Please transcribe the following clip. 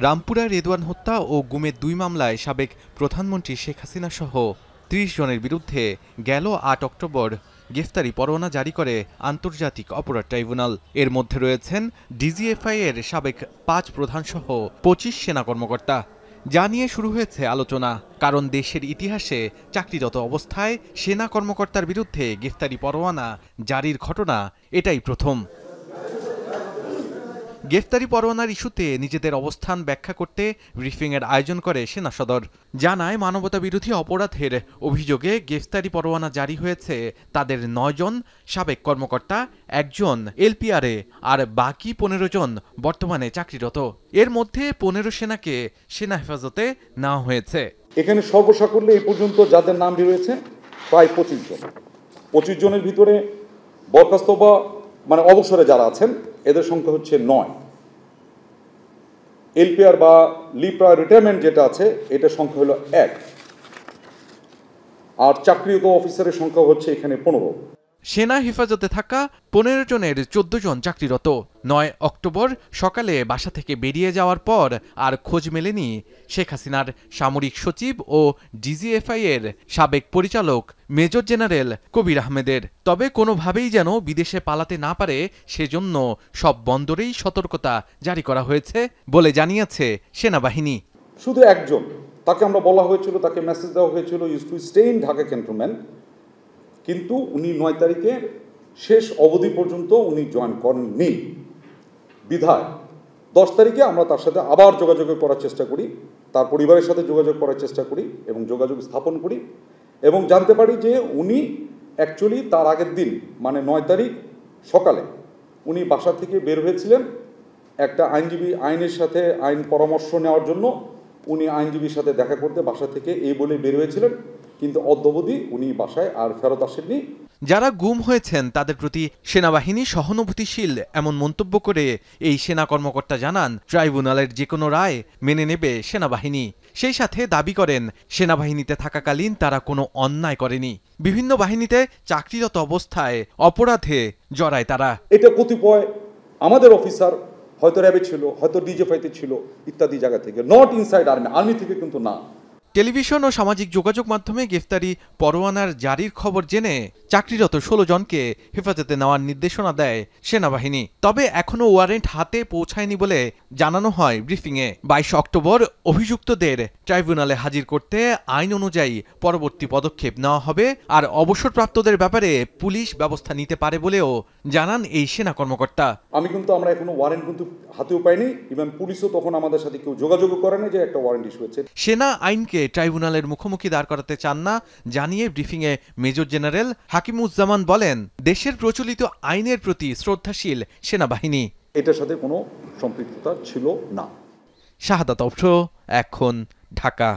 রামপুরা রেদওয়ান হত্যা ও গুমের ২ মামলায় সাবেক প্রধানমন্ত্রী শেখ হাসিনা সহ ৩০ জনের বিরুদ্ধে গেল ৮ অক্টোবর গ্রেফতারি পরোয়ানা জারি করে আন্তর্জাতিক অপরাধ ট্রাইব্যুনাল। এর মধ্যে রয়েছেন ডিজিএফআই এর সাবেক ৫ প্রধানসহ ২৫ সেনা কর্মকর্তা। যা নিয়ে শুরু হয়েছে আলোচনা, কারণ দেশের ইতিহাসে চাকরিরত অবস্থায় সেনা কর্মকর্তার বিরুদ্ধে গ্রেফতারি পরোয়ানা জারির ঘটনা এটাই প্রথম। গ্রেফতারি পরোয়ানার ইস্যুতে নিজেদের অবস্থান ব্যাখ্যা করতে ব্রিফিংয়ের আয়োজন করে সেনা সদর। জানায়, মানবতাবিরোধী অপরাধের অভিযোগে গ্রেফতারি পরোয়ানা জারি হয়েছে তাদের ৯ জন সাবেক কর্মকর্তা, ১ জন এলপিআরে আর বাকি ১৫ জন বর্তমানে চাকরিরত। এর মধ্যে ১৫ সেনাকে সেনা হেফাজতে নেওয়া হয়েছে। এখানে সর্বসাকুল্যে এই পর্যন্ত যাদের নাম বেরিয়েছে প্রায় ২৫ জন। ২৫ জনের ভিতরে বরখাস্ত বা অবসরে যারা আছেন এদের সংখ্যা হচ্ছে ৯। এলপিআর বা লিপ্রা রিটায়ারমেন্ট যেটা আছে এটার সংখ্যা হলো ১। আর চাকরিরত অফিসারের সংখ্যা হচ্ছে এখানে ১৫। সেনা হেফাজতে থাকা ১৫ জনের ১৪ জন চাকরিরত। ৯ অক্টোবর সকালে বাসা থেকে বেরিয়ে যাওয়ার পর আর খোঁজ মেলেনি শেখ হাসিনার সামরিক সচিব ও ডিজিএফআই এর সাবেক পরিচালক মেজর জেনারেল কবির আহমেদের। তবে কোনোভাবেই যেন বিদেশে পালাতে না পারে সেজন্য সব বন্দরেই সতর্কতা জারি করা হয়েছে বলে জানিয়েছে সেনাবাহিনী। শুধু একজন, তাকে আমরা বলা হয়েছিল, তাকে মেসেজ দেওয়া হয়েছিল use to stay in Dhaka cantonment, কিন্তু উনি ৯ তারিখের শেষ অবধি পর্যন্ত উনি জয়েন করেননি। বিধায় ১০ তারিখে আমরা তার সাথে আবার যোগাযোগ করার চেষ্টা করি, তার পরিবারের সাথে যোগাযোগ করার চেষ্টা করি এবং যোগাযোগ স্থাপন করি এবং জানতে পারি যে উনি অ্যাকচুয়ালি তার আগের দিন ৯ তারিখ সকালে উনি বাসা থেকে বের হয়েছিলেন একটা আইনের সাথে আইন পরামর্শ নেওয়ার জন্য। উনি আইনজীবীর সাথে দেখা করতে বাসা থেকে এই বলে বের হয়েছিলেন, কিন্তু অদ্যাবধি উনি বাসায় আর ফেরত আসেননি। যারা গুম হয়েছেন তাদের প্রতি সেনাবাহিনী সহানুভূতিশীল এমন মন্তব্য করে এই সেনা কর্মকর্তা জানান, ট্রাইব্যুনালের যে কোনো রায় মেনে নেবে সেনাবাহিনী। সেই সাথে দাবি করেন, সেনাবাহিনীতে থাকাকালীন তারা কোনো অন্যায় করেনি। বিভিন্ন বাহিনীতে চাকরিরত অবস্থায় অপরাধে জড়ায় তারা। এটা কতিপয় আমাদের অফিসার হয়তো র্যাবে ছিল, হয়তো ডিজিএফআইতে ছিল, ইত্যাদি জায়গা থেকে, নট ইনসাইড আর্মি থেকে কিন্তু না। টেলিভিশন ও সামাজিক যোগাযোগ মাধ্যমে গ্রেফতারি পরোয়ানার জারির খবর জেনে চাকরিরত ১৬ জনকে হেফাজতে নেওয়ার নির্দেশনা দেয় সেনাবাহিনী। তবে এখনও ওয়ারেন্ট হাতে পৌঁছায়নি বলে জানানো হয় ব্রিফিংয়ে। ২২ অক্টোবর অভিযুক্তদের ট্রাইব্যুনালে হাজির করতে আইন অনুযায়ী পরবর্তী পদক্ষেপ নেওয়া হবে। আর অবসরপ্রাপ্তদের ব্যাপারে পুলিশ ব্যবস্থা নিতে পারে বলেও জানান এই সেনা কর্মকর্তা। আমরা এখনো ওয়ারেন্ট কিন্তু হাতেও পাইনি, ইভেন পুলিশও তখন আমাদের সাথে কেউ যোগাযোগ করে না যে একটা ওয়ারেন্ট ইস্যু হয়েছে। সেনা আইনকে ট্রাইব্যুনালের মুখোমুখি দাঁড় করাতে চান না জানিয়ে ব্রিফিংয়ে মেজর জেনারেল হাকিমুজ্জামান বলেন, দেশের প্রচলিত আইনের প্রতি শ্রদ্ধাশীল সেনাবাহিনী। এটার সাথে কোনো সম্পৃক্ততা ছিল না। শাহাদাত অফ্র, এখন, ঢাকা।